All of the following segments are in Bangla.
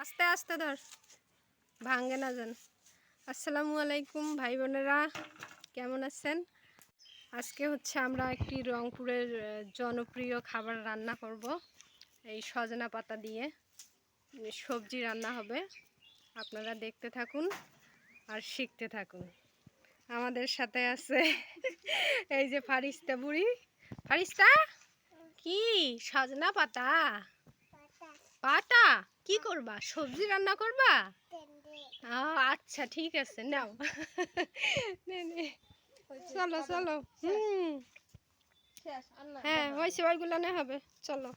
আস্তে আস্তে ধর, ভাঙে না যেন। আসসালামু আলাইকুম ভাই বোনেরা, কেমন আছেন? আজকে হচ্ছে আমরা একটি রংপুরের জনপ্রিয় খাবার রান্না করব। এই সজনা পাতা দিয়ে সবজি রান্না হবে। আপনারা দেখতে থাকুন আর শিখতে থাকুন। আমাদের সাথে আছে এই যে ফারিস্তা বুড়ি। ফারিস্তা, কি সজনা পাতা পাতা কি করবা? সবজি রান্না করবা? আচ্ছা ঠিক আছে, নাও। চলো চলো। হ্যাঁ হয়েছে, ওইগুলো না হবে, চলো।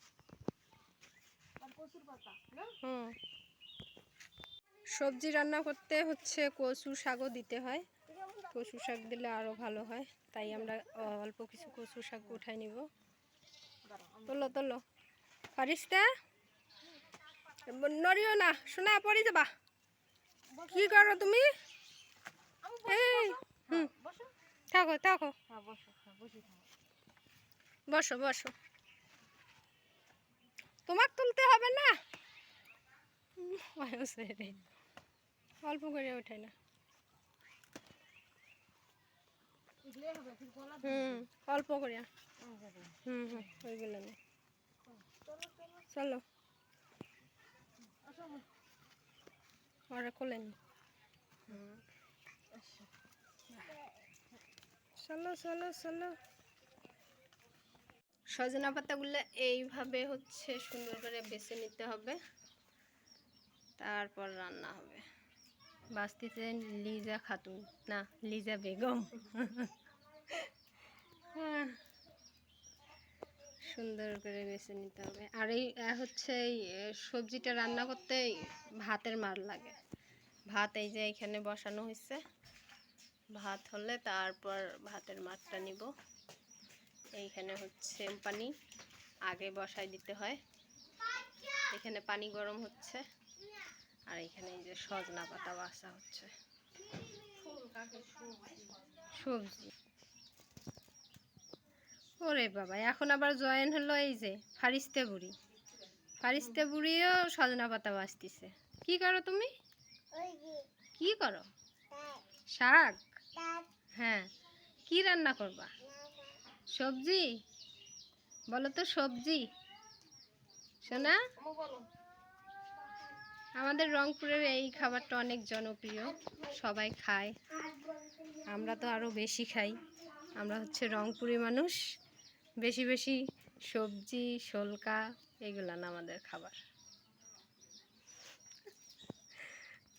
সবজি রান্না করতে হচ্ছে কচু শাকও দিতে হয়। কচু শাক দিলে আরো ভালো হয়, তাই আমরা অল্প কিছু কচু শাক উঠাই নিব। তোলো তোলো ফারিস্তা, নড়িও না, শোনা পড়ে যাবা। কি করো তুমি? এই থাকো থাকো, বসো বসো। তোমাকে তুলতে হবে না, অল্প করে ওঠাই না। অল্প করে। ওইগুলো নেই। চলো ওরা কোলে নি। চলো চলো চলো। সজনা পাতাগুলো এইভাবে হচ্ছে সুন্দর করে বেছে নিতে হবে, তারপর রান্না হবে। বাস্তিতে লিজা খাতুন, না লিজা বেগম। সুন্দর করে বেছে নিতে হবে। আর এই হচ্ছে এই সবজিটা রান্না করতে ভাতের মার লাগে। ভাত এই যে এখানে বসানো হয়েছে, ভাত হলে তারপর ভাতের মারটা নিব। এইখানে হচ্ছে পানি আগে বসাই দিতে হয়। এখানে পানি গরম হচ্ছে, আর এখানে এই যে সজনা পাতা বাছা হচ্ছে। সবজি, ওরে বাবা, এখন আবার জয়েন হলো এই যে ফারিস্তে বুড়ি। ফারিস্তে বুড়িও সজনা পাতা বাছতিছে। কি করো তুমি? কি করো? শাক? হ্যাঁ, কি রান্না করবা? সবজি বলো তো, সবজি শোনা। আমাদের রংপুরের এই খাবারটা অনেক জনপ্রিয়, সবাই খায়, আমরা তো আরো বেশি খাই। আমরা হচ্ছে রংপুরি মানুষ, বেশি বেশি সবজি শোলকা এগুলা না আমাদের খাবার।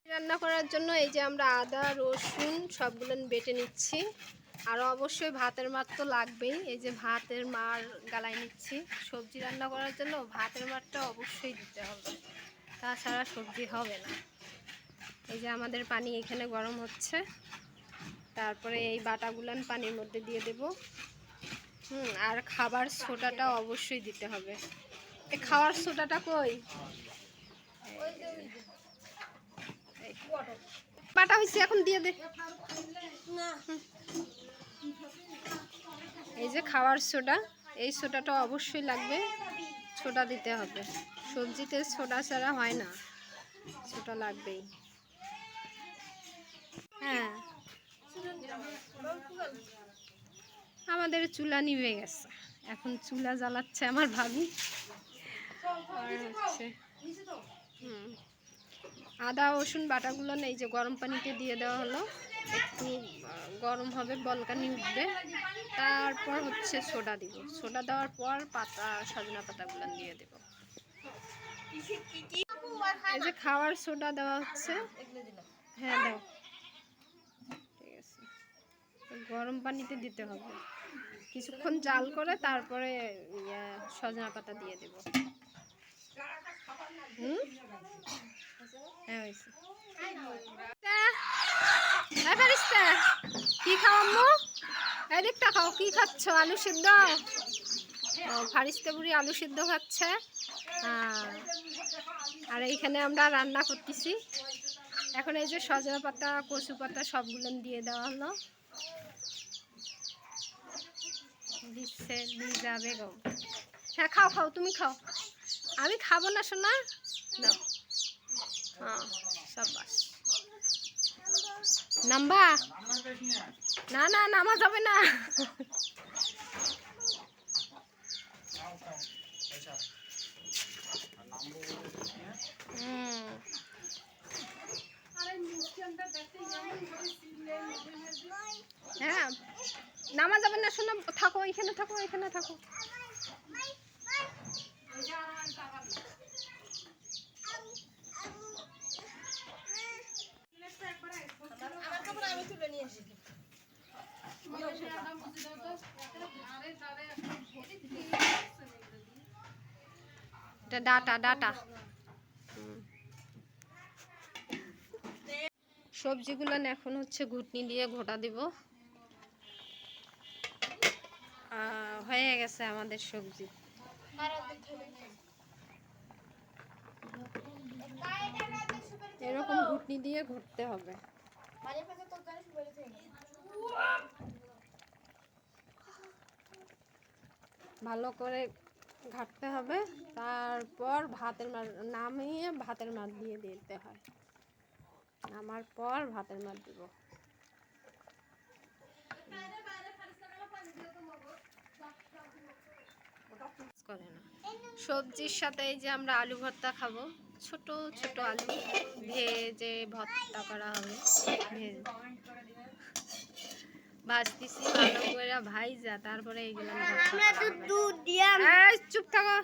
রান্না করার জন্য এই যে আমরা আদা রসুন সবগুলো বেটে নিচ্ছি। আর অবশ্যই ভাতের মার তো লাগবেই, এই যে ভাতের মার গালাই নিচ্ছি। সবজি রান্না করার জন্য ভাতের মারটা অবশ্যই দিতে হবে, তাছাড়া সবজি হবে না। এই যে আমাদের পানি এখানে গরম হচ্ছে, তারপরে এই বাটাগুলান পানির মধ্যে দিয়ে দেব। আর খাবার সোডাটা অবশ্যই দিতে হবে। এই খাওয়ার সোডাটা কই? বাটা হয়েছে, এখন দিয়ে দে। এই যে খাওয়ার সোডা, এই সোডাটা অবশ্যই লাগবে, সোডা দিতে হবে। সবজিতে সোডা ছাড়া হয় না, সোডা লাগবেই। হ্যাঁ, আমাদের চুলা নিভে গেছে, এখন চুলা জ্বালাচ্ছে আমার ভাবি। আর হচ্ছে আদা রসুন বাটাগুলো এই যে গরম পানিতে দিয়ে দেওয়া হলো, একটু গরম হবে, বলকানি উঠবে, তারপর হচ্ছে সোডা দিব। সোডা দেওয়ার পর পাতা সজনা পাতাগুলো দিয়ে দেব। এই যে খাওয়ার সোডা দেওয়া হচ্ছে। হ্যাঁ দাও, ঠিক আছে। গরম পানিতে দিতে হবে, কিছুক্ষণ জাল করে তারপরে সজনা পাতা দিয়ে দেব। হ্যাঁ হয়েছে। কি খাও আম্মু? এদিকটা খাও। কি খাচ্ছ? আলু সিদ্ধ? ও, ফারিস্তা বুড়ি আলু সিদ্ধ খাচ্ছে। আর এইখানে আমরা রান্না করতেছি। এখন এই যে সজনা পাতা কচু পাতা সবগুলো দিয়ে দেওয়া হলো। দিচ্ছে লিজা বেগম। হ্যাঁ খাও খাও, তুমি খাও, আমি খাবো না শোনা। দাও নামবা? না না, নামা যাবে না। হ্যাঁ, নামা যাবে না, শোনো, থাকো এখানে, থাকো এখানে, থাকো। এটা ডাটা ডাটা। সবজিগুলো এখন হচ্ছে ঘুটনি দিয়ে ঘোটা দিব। হয়ে গেছে আমাদের সবজি। এরকম ঘুটনি দিয়ে ঘুরতে হবে। ভালো করে ঘাটতে হবে, তারপর ভাতের মার নামিয়ে ভাতের মার দিয়ে দিতে হয়। নামার পর ভাতের মার দিব। সবজির সাথে এই যে আমরা আলু ভর্তা খাবো, ছোট ছোট আলু ভেজে ভর্তা করা হবে। ভাজতেছি ভালো করে ভাইজা, তারপরে এইগুলো চুপ থাকো।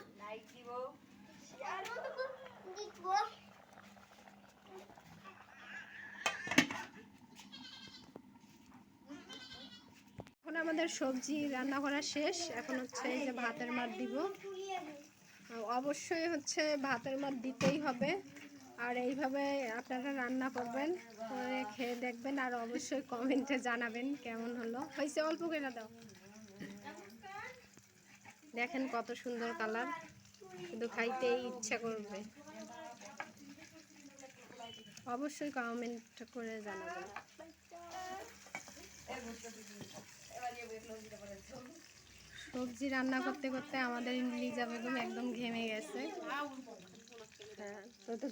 এখন আমাদের সবজি রান্না করা শেষ। এখন হচ্ছে এই যে ভাতের মার দিব। অবশ্যই হচ্ছে ভাতের মার দিতেই হবে। আর এইভাবে আপনারা রান্না করবেন, করে খেয়ে দেখবেন, আর অবশ্যই কমেন্টে জানাবেন কেমন হলো। হয়েছে, অল্প করে দাও। দেখেন কত সুন্দর কালার, শুধু খাইতেই ইচ্ছা করবে। অবশ্যই কমেন্ট করে জানাবেন। সবজি রান্না করতে করতে আমাদের লিজা বেগম একদম ঘেমে গেছে। হ্যাঁ, তো